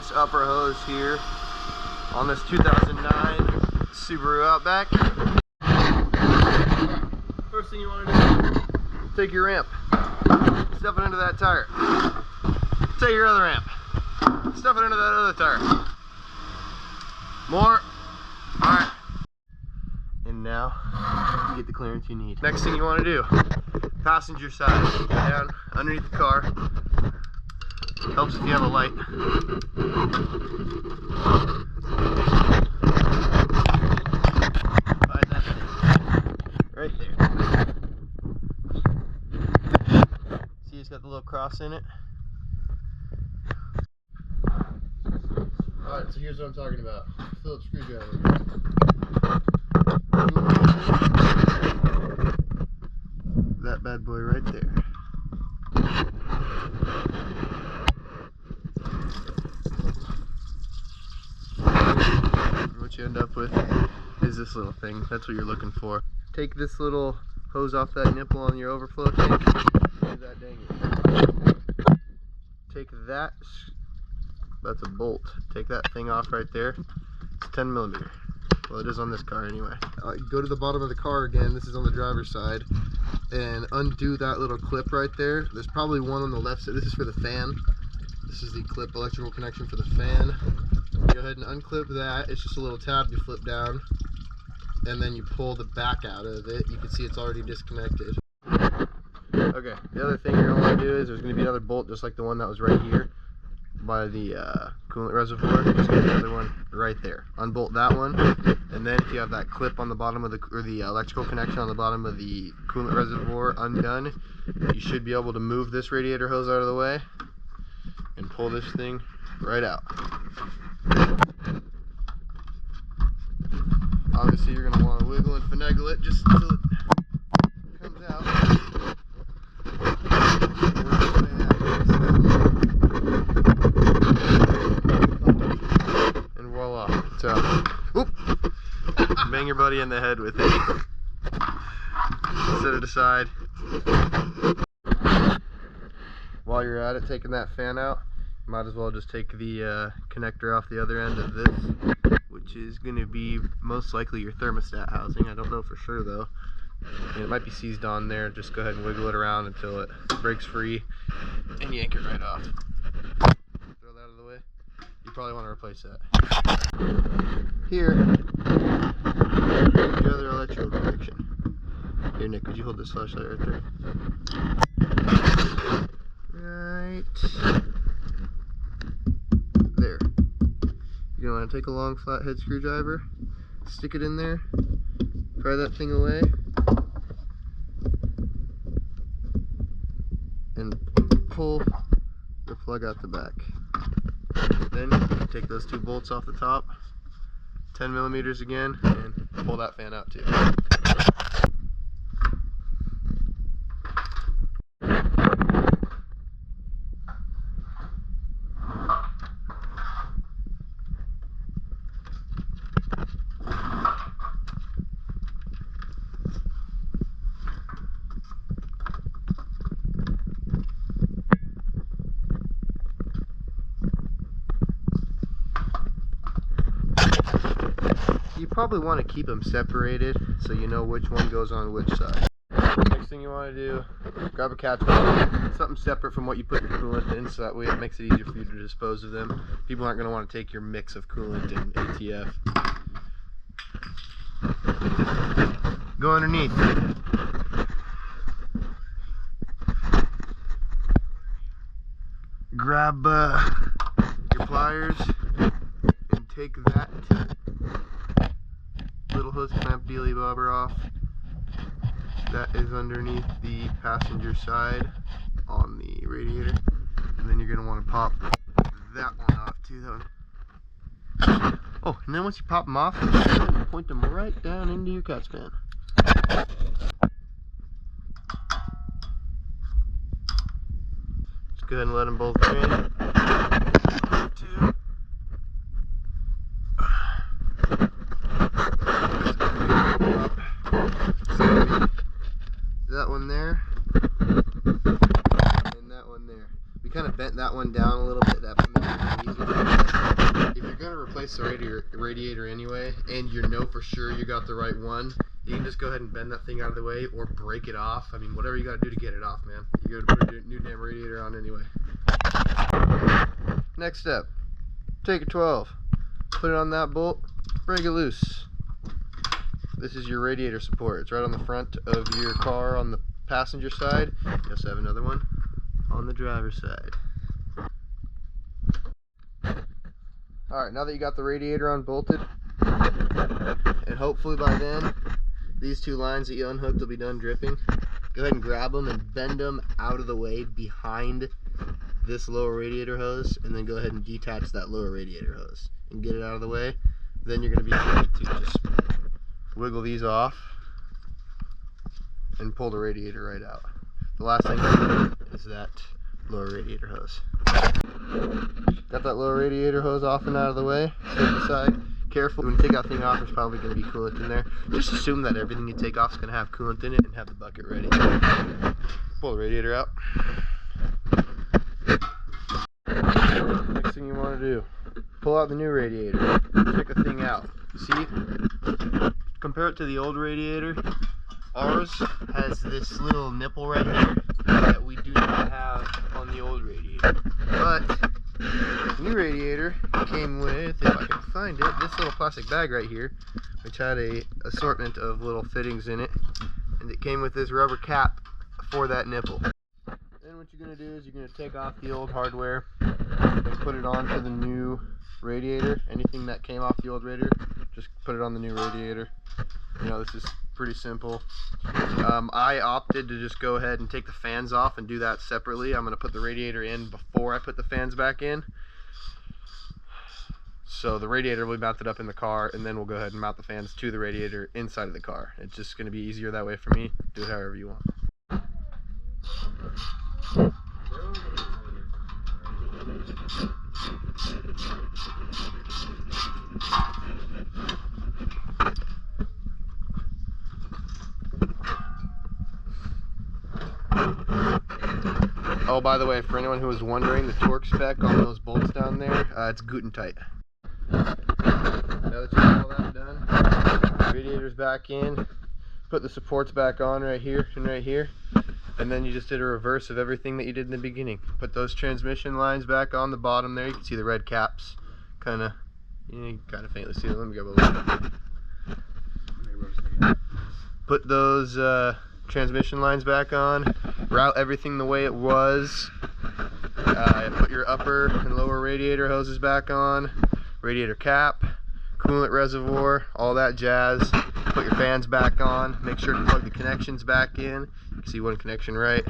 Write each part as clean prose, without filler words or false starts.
this upper hose here on this 2009 Subaru Outback. First thing you want to do, take your ramp, stuff it into that tire. Take your other ramp, stuff it into that other tire. More. Alright. And now you get the clearance you need. Next thing you want to do, passenger side, down underneath the car. Helps if you have a light. Find that thing. Right there. See, it's got the little cross in it. Alright, so here's what I'm talking about. Phillips screwdriver. That bad boy right there. What you end up with is this little thing. That's what you're looking for. Take this little hose off that nipple on your overflow tank. Do that dang it. Take that. That's a bolt. Take that thing off right there. It's 10 millimeter. Well, it is on this car anyway. Go to the bottom of the car again. This is on the driver's side. And undo that little clip right there. There's probably one on the left side. This is for the fan. This is the clip, electrical connection for the fan. Go ahead and unclip that. It's just a little tab you flip down. And then you pull the back out of it. You can see it's already disconnected. Okay, the other thing you're going to want to do is there's going to be another bolt just like the one that was right here by the coolant reservoir. There's going to be another one right there. Unbolt that one, and then if you have that clip on the bottom of the electrical connection on the bottom of the coolant reservoir undone, you should be able to move this radiator hose out of the way and pull this thing right out. Obviously you're going to want to wiggle and finagle it just until it comes out. And voila. So, whoop, bang your buddy in the head with it. Set it aside. While you're at it, taking that fan out, might as well just take the connector off the other end of this, which is going to be most likely your thermostat housing. I don't know for sure though. And it might be seized on there. Just go ahead and wiggle it around until it breaks free and yank it right off. Throw that out of the way. You probably want to replace that. Here, your other electrical connection. Here, Nick, could you hold this flashlight right there? Right there. You're going to want to take a long flathead screwdriver, stick it in there, pry that thing away, and pull the plug out the back. Then you take those two bolts off the top, 10 millimeters again, and pull that fan out too. You probably want to keep them separated so you know which one goes on which side. Next thing you want to do, grab a catch bottle, something separate from what you put your coolant in, so that way it makes it easier for you to dispose of them. People aren't going to want to take your mix of coolant and ATF. Go underneath. Grab your pliers and take that little hose clamp dealy bobber off. That is underneath the passenger side on the radiator, and then you're going to want to pop that one off too. That one. Oh, and then once you pop them off, point them right down into your catch pan. Just go ahead and let them both drain. Two. That one there, and that one there. We kind of bent that one down a little bit. That one makes it easier. gonna replace the radiator anyway, and you know for sure you got the right one, you can just go ahead and bend that thing out of the way or break it off. I mean, whatever you gotta do to get it off, man. You gotta put a new damn radiator on anyway. Next step, take a 12, put it on that bolt, break it loose. This is your radiator support. It's right on the front of your car on the passenger side. You also have another one on the driver's side. Alright, now that you got the radiator unbolted, and hopefully by then these two lines that you unhooked will be done dripping, go ahead and grab them and bend them out of the way behind this lower radiator hose, and then go ahead and detach that lower radiator hose and get it out of the way. Then you're going to be free to just wiggle these off and pull the radiator right out. The last thing is that lower radiator hose. Got that lower radiator hose off and out of the way. Step aside. Careful when you take that thing off, there's probably going to be coolant in there. Just assume that everything you take off is going to have coolant in it and have the bucket ready. Pull the radiator out. Next thing you want to do, pull out the new radiator. Check the thing out. See? Compare it to the old radiator. Ours has this little nipple right here that we do not have on the old radiator. But the new radiator came with, if I can find it, this little plastic bag right here, which had a assortment of little fittings in it, and it came with this rubber cap for that nipple. Then what you're going to do is you're going to take off the old hardware and put it onto the new radiator. Anything that came off the old radiator, just put it on the new radiator. You know, this is pretty simple. I opted to just go ahead and take the fans off and do that separately. I'm going to put the radiator in before I put the fans back in. So the radiator will be mounted up in the car, and then we'll go ahead and mount the fans to the radiator inside of the car. It's just going to be easier that way for me. Do it however you want. Oh, by the way, for anyone who was wondering, the torque spec on those bolts down there, it's Guten tight. Now that you have all that done, radiator's back in, put the supports back on right here and right here, and then you just did a reverse of everything that you did in the beginning. Put those transmission lines back on the bottom there. You can see the red caps, you can kind of faintly see them. Let me grab a little. Put those transmission lines back on, route everything the way it was, put your upper and lower radiator hoses back on, radiator cap, coolant reservoir, all that jazz. Put your fans back on, make sure to plug the connections back in. You can see one connection right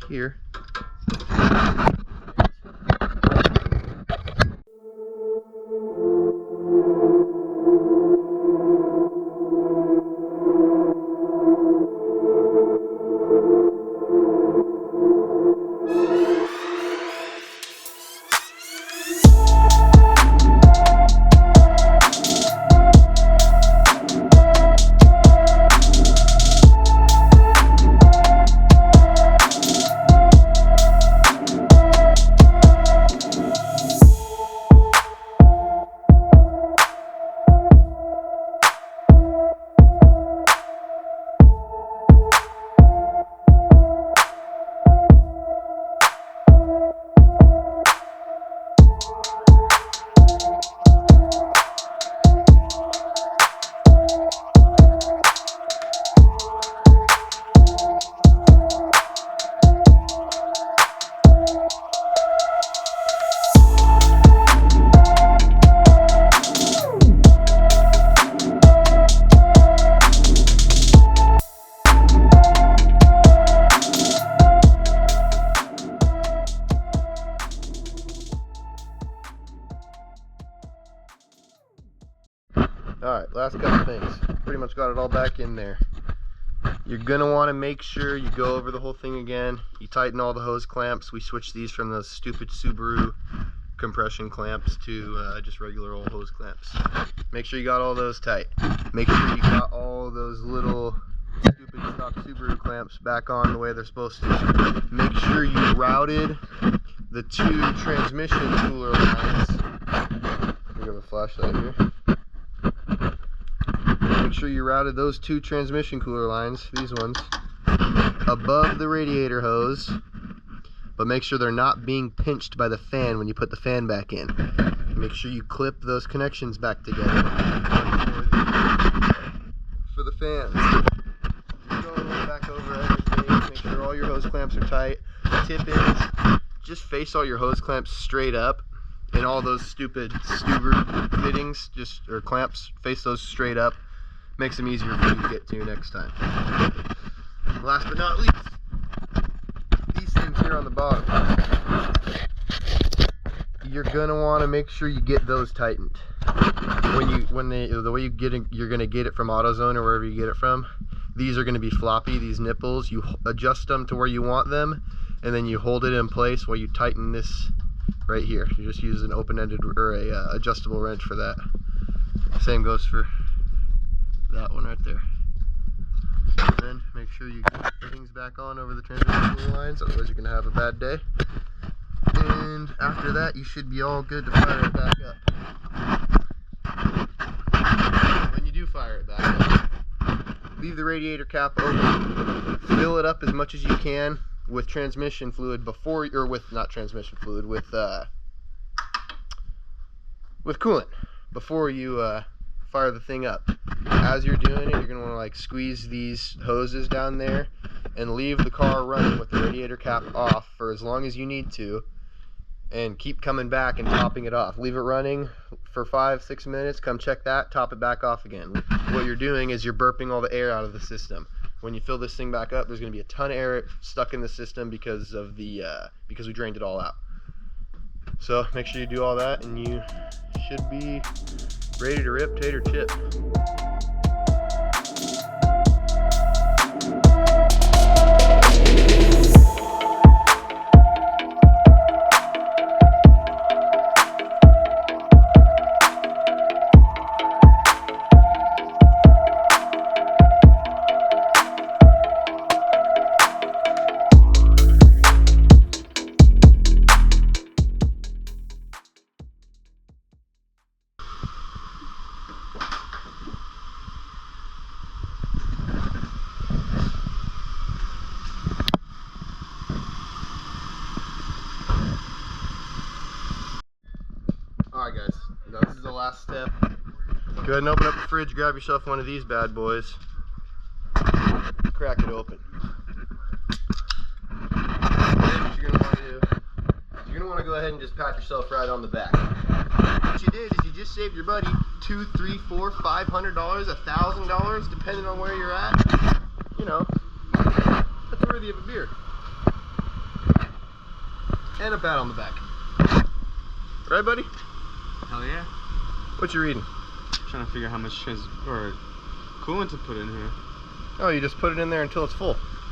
here. Alright, last couple things. Pretty much got it all back in there. You're going to want to make sure you go over the whole thing again. You tighten all the hose clamps. We switched these from those stupid Subaru compression clamps to just regular old hose clamps. Make sure you got all those tight. Make sure you got all those little stupid stock Subaru clamps back on the way they're supposed to. Make sure you routed the two transmission cooler lines. We have a flashlight here. Make sure you routed those two transmission cooler lines, these ones, above the radiator hose, but make sure they're not being pinched by the fan when you put the fan back in. Make sure you clip those connections back together for the fans. Go back over everything, make sure all your hose clamps are tight. Tip is, just face all your hose clamps straight up, and all those stupid Subaru fittings, or clamps, face those straight up. Makes them easier for you to get to next time. Last but not least, these things here on the bottom. You're gonna want to make sure you get those tightened. The way you're gonna get it from AutoZone or wherever you get it from. These are gonna be floppy. These nipples, you adjust them to where you want them, and then you hold it in place while you tighten this right here. You just use an open-ended or a adjustable wrench for that. Same goes for that one right there. And then make sure you get everything's back on over the transmission lines, otherwise you're gonna have a bad day. And after that, you should be all good to fire it back up. When you do fire it back up, leave the radiator cap open. Fill it up as much as you can with transmission fluid before, or with not transmission fluid, with coolant before you fire the thing up. As you're doing it, you're gonna want to like squeeze these hoses down there and leave the car running with the radiator cap off for as long as you need to, and keep coming back and topping it off. Leave it running for 5-6 minutes, come check that, top it back off again. What you're doing is you're burping all the air out of the system. When you fill this thing back up, there's going to be a ton of air stuck in the system because of the because we drained it all out. So make sure you do all that, and you should be ready to rip, tater, chip. Alright guys, now this is the last step. Go ahead and open up the fridge, grab yourself one of these bad boys. Crack it open. Then what you're going to want to do, you're going to want to go ahead and just pat yourself right on the back. What you did is you just saved your buddy $200, $300, $400, $500, $1,000, depending on where you're at. You know, that's worthy of a beer. And a pat on the back. Right, buddy? Hell yeah. What you reading? Trying to figure out how much coolant to put in here. Oh, you just put it in there until it's full.